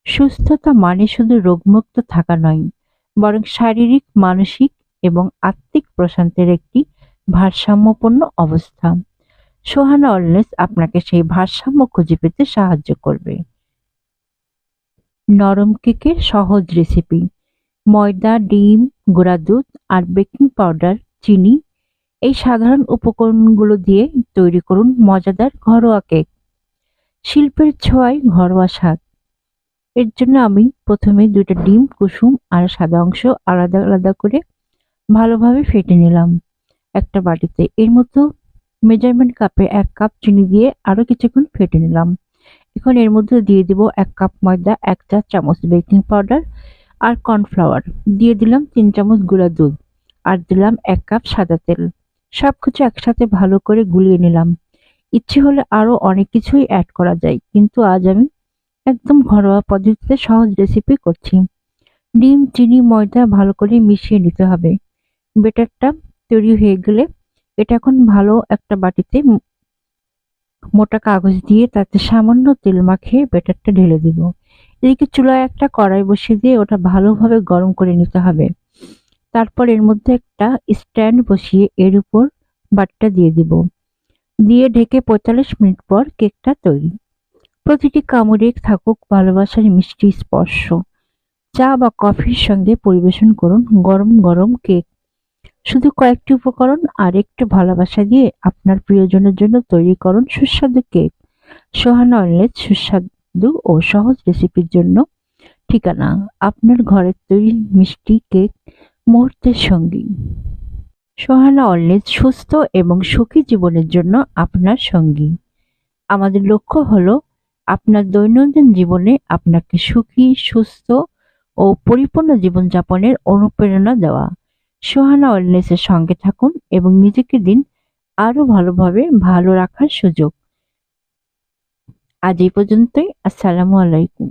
সুস্থতা মানে শুধু রোগমুক্ত থাকা নয়, বরং শারীরিক, মানসিক এবং আত্মিক প্রশান্তির একটি ভারসাম্যপূর্ণ অবস্থা। সোহানা ওয়েলনেস আপনাকে সেই ভারসাম্য খুঁজে পেতে সাহায্য করবে। নরম কেকের সহজ রেসিপি। ময়দা, ডিম, গুঁড়া দুধ আর বেকিং পাউডার, চিনি, এই সাধারণ উপকরণগুলো দিয়ে তৈরি করুন মজাদার ঘরোয়া কেক। শিল্পের ছোঁয়ায় ঘরোয়া স্বাদ। এর জন্য আমি প্রথমে ২টা ডিম কুসুম আর সাদা অংশ আলাদা আলাদা করে ভালোভাবে ফেটে নিলাম একটা বাটিতে। এর মতো মেজারমেন্ট কাপে ১ কাপ চিনি দিয়ে আরো কিছুক্ষণ ফেটে নিলাম। এখন এর মধ্যে দিয়ে দিব ১ কাপ ময়দা, ১ চা চামচ বেকিং পাউডার আর কর্নফ্লাওয়ার। দিয়ে দিলাম ৩ চামচ গুঁড়া দুধ আর দিলাম ১ কাপ সাদা তেল। সবকিছু একসাথে ভালো করে গুলিয়ে নিলাম। ইচ্ছে হলে আরো অনেক কিছুই অ্যাড করা যায়, কিন্তু আজ আমি একদম ঘরোয়া পদ্ধতিতে সহজ রেসিপি করছি। ডিম, চিনি, ময়দা ভালো করে মিশিয়ে নিতে হবে। ব্যাটারটা তৈরি হয়ে গেলে এটা এখন ভালো একটা বাটিতে মোটা কাগজ দিয়ে তাতে সামান্য তেল মাখিয়ে ব্যাটারটা ঢেলে দিব। এদিকে চুলায় একটা কড়াই বসিয়ে দিয়ে ওটা ভালোভাবে গরম করে নিতে হবে। তারপর এর মধ্যে একটা স্ট্যান্ড বসিয়ে এর উপর বাটিটা দিয়ে দিব। দিয়ে ঢেকে ৪৫ মিনিট পর কেকটা তৈরি। প্রতিটি কামড়ে থাকুক ভালোবাসার মিষ্টি স্পর্শ। চা বা কফির সঙ্গে পরিবেশন করুন গরম গরম কেক। শুধু কয়েকটি উপকরণ আর একটু ভালোবাসা দিয়ে আপনার প্রিয়জনের জন্য তৈরি করুন সুস্বাদু কেক। সোহানা ওয়েলনেস, সুস্বাদু ও সহজ রেসিপির জন্য ঠিকানা আপনার ঘরের তৈরি মিষ্টি কেক, মুহূর্তের সঙ্গী। সোহানা ওয়েলনেস, সুস্থ এবং সুখী জীবনের জন্য আপনার সঙ্গী। আমাদের লক্ষ্য হলো আপনার দৈনন্দিন জীবনে আপনাকে সুখী, সুস্থ ও পরিপূর্ণ জীবনযাপনের অনুপ্রেরণা দেওয়া। সোহানা ওয়েলনেসের সঙ্গে থাকুন এবং নিজেকে দিন আরো ভালোভাবে ভালো রাখার সুযোগ। আজ এই পর্যন্তই। আসসালামু আলাইকুম।